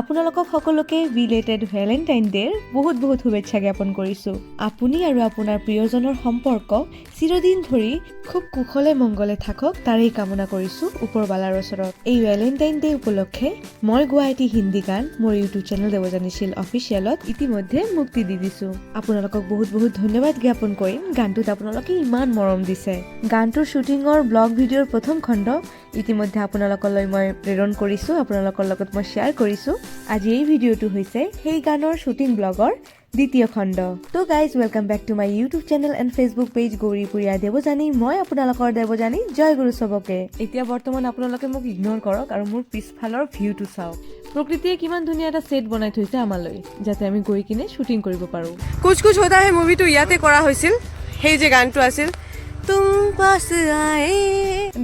আপোনালোকক সকলোকে belated Valentine ডে'ৰ বহুত বহুত শুভেচ্ছা জ্ঞাপন কৰিছোঁ। আপুনি আৰু আপোনাৰ প্ৰিয়জনৰ সম্পৰ্ক চিৰদিন ধৰি খুব কুশলে মংগলে থাকক তাৰেই কামনা কৰিছোঁ ওপৰৱালাৰ ওচৰত। এই ভেলেণ্টাইন ডে উপলক্ষে মই গোৱা এটি হিন্দী গান মোৰ ইউটিউব চেনেল দেৱযানীশীল অফিচিয়েলত ইতিমধ্যে মুক্তি দি দিছোঁ। আপোনালোকক বহুত বহুত ধন্যবাদ জ্ঞাপন কৰিম গানটোত আপোনালোকে ইমান মৰম দিছে। গানটোৰ শ্বুটিঙৰ ব্লগ ভিডিঅ'ৰ প্ৰথম খণ্ড ইতিমধ্যে আপোনালোকলৈ মই প্ৰেৰণ কৰিছোঁ, আপোনালোকৰ লগত মই শ্বেয়াৰ কৰিছোঁ। আজি এই ভিডিঅ'টো হৈছে সেই গানৰ শ্বুটিং ব্লগৰ দ্বিতীয় খণ্ড। তো guys welcome back to my YouTube channel and Facebook page Gauripuriya Devyani. মই আপোনালোকৰ দেৱযানী, জয় গুৰু চবকে। এতিয়া বৰ্তমান আপোনালোকে মোক ইগন'ৰ কৰক আৰু মোৰ পিছফালৰ ভিউটো চাওক। প্ৰকৃতিয়ে কিমান ধুনীয়া এটা ছেট বনাই থৈছে আমালৈ, যাতে আমি গৈ কিনে শ্বুটিং কৰিব পাৰোঁ। কুছ কুছ হোতা হে মুভিটো ইয়াতে কৰা হৈছিল, সেই যে গানটো আছিল তুম পাছ আয়ে।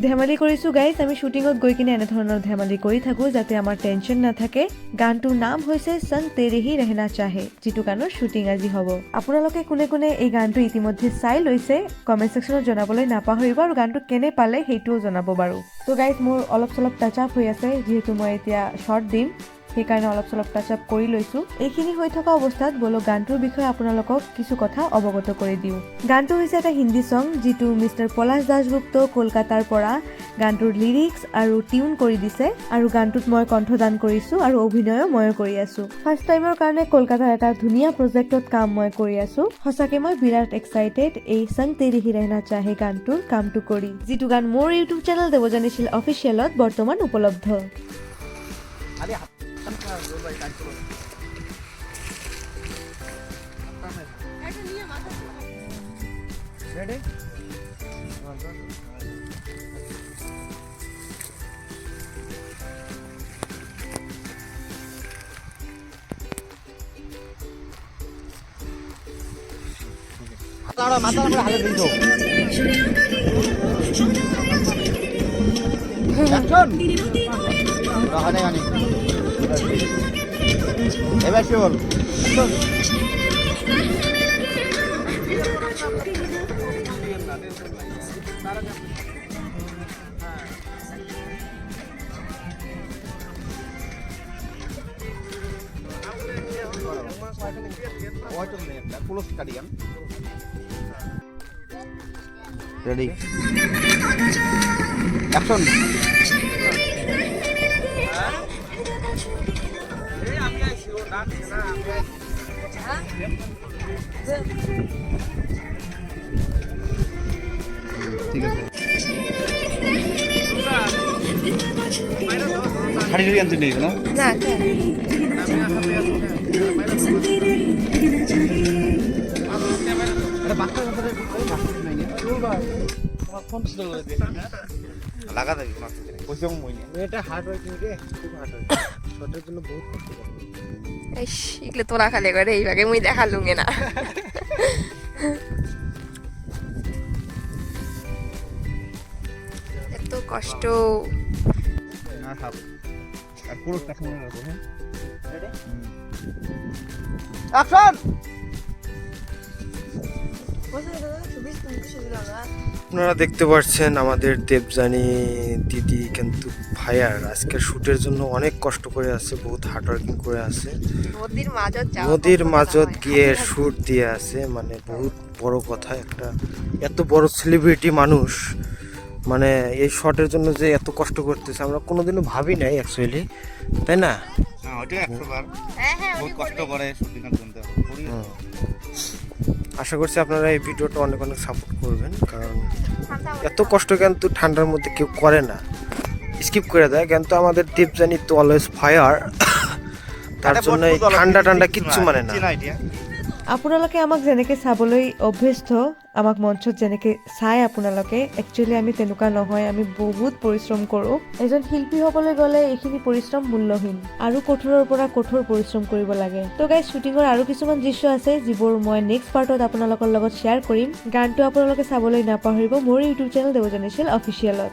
ধেমালি কৰিছোঁ গাইজ, আমি শ্বুটিঙত গৈ কিনে এনেধৰণৰ ধেমালি কৰি থাকোঁ যাতে আমাৰ টেনশ্যন নাথাকে। গানটোৰ নাম হৈছে সং তেৰে হি ৰহনা চাহে, যিটো গানৰ শ্বুটিং আজি হ'ব। আপোনালোকে কোনে কোনে এই গানটো ইতিমধ্যে চাই লৈছে কমেণ্ট ছেকশ্যনত জনাবলৈ নাপাহৰিব, আৰু গানটো কেনে পালে সেইটোও জনাব বাৰু। তো গাইজ মোৰ অলপ চলপ টাচ আপ হৈ আছে, যিহেতু মই এতিয়া শ্বৰ্ট দিম সেইকাৰণে অলপ চলপ টাচ আপ কৰি লৈছোঁ। এইখিনি হৈ থকা অৱস্থাত বলক গানটোৰ বিষয়ে আপোনালোকক কিছু কথা অৱগত কৰি দিওঁ। গানটো হৈছে এটা হিন্দী ছং, যিটো মিষ্টাৰ পলাশ দাসগুপ্ত কলকাতাৰ পৰা গানটোৰ লিৰিক্স আৰু টিউন কৰি দিছে, আৰু গানটোত মই কণ্ঠদান কৰিছোঁ আৰু অভিনয়ো ময়ো কৰি আছোঁ। ফাৰ্ষ্ট টাইমৰ কাৰণে কলকাতাৰ এটা ধুনীয়া প্ৰজেক্টত কাম মই কৰি আছোঁ। সঁচাকৈ মই বিৰাট এক্সাইটেড এই সং তেৰে হি ৰহনা চাহে গানটোৰ কামটো কৰি, যিটো গান মোৰ ইউটিউব চেনেল দেৱযানীশীল অফিচিয়েলত বৰ্তমান উপলব্ধ। এবার কি বল রেডি অ্যাকশন। ঠিক আছে, হাড়ি ধরে আনতে নেই না লাগা থাকে এটা হার্ড ওয়ার্কিং রে, খুব হার্ড ওয়ার্কিং, শটের জন্য বহুত কষ্ট করে। ইস ইগলে তোরা খালি করে এইভাবে মুই দেখালুঙ্গে না। এত কষ্ট না থাক আর পুরো টাকা মনে রাখো। হ্যাঁ রেডি অ্যাকশন। আপনারা দেখতে পাচ্ছেন আমাদের দেবযানী দিদি কিন্তু ভাইয়ার আজকের শ্যুটের জন্য অনেক কষ্ট করে আছে, বহুত হার্ড ওয়ার্কিং করে আছে, নদীর মাঝত গিয়ে শ্যুট দিয়ে আছে। মানে বহুত বড় কথা, একটা এত বড় সেলিব্রিটি মানুষ মানে এই শটের জন্য যে এত কষ্ট করতেছে আমরা কোনোদিনও ভাবি নাই অ্যাকচুয়ালি, তাই না? হ্যাঁ ওইটা 100 বার বহুত কষ্ট করে শুটিং এর জন্য। আশা করছি আপনারা এই ভিডিওটা অনেক অনেক সাপোর্ট করবেন, কারণ এত কষ্ট কিন্তু ঠান্ডার মধ্যে কেউ করে না, স্কিপ করে দেয়। কিন্তু আমাদের দেবযানী তো অলওয়েজ ফায়ার, তার জন্য ঠান্ডা ঠান্ডা কিচ্ছু মানে না। আপোনালোকে আমাক যেনেকৈ চাবলৈ অভ্যস্ত, আমাক মঞ্চত যেনেকৈ চায় আপোনালোকে, একচুৱেলি আমি তেনেকুৱা নহয়। আমি বহুত পৰিশ্ৰম কৰোঁ। এজন শিল্পী হ'বলৈ গ'লে এইখিনি পৰিশ্ৰম মূল্যহীন, আৰু কঠোৰৰ পৰা কঠোৰ পৰিশ্ৰম কৰিব লাগে। তো গাইজ শ্বুটিঙৰ আৰু কিছুমান দৃশ্য আছে যিবোৰ মই নেক্সট পাৰ্টত আপোনালোকৰ লগত শ্বেয়াৰ কৰিম। গানটো আপোনালোকে চাবলৈ নাপাহৰিব মোৰ ইউটিউব চেনেল দেৱযানীশীল অফিচিয়েলত।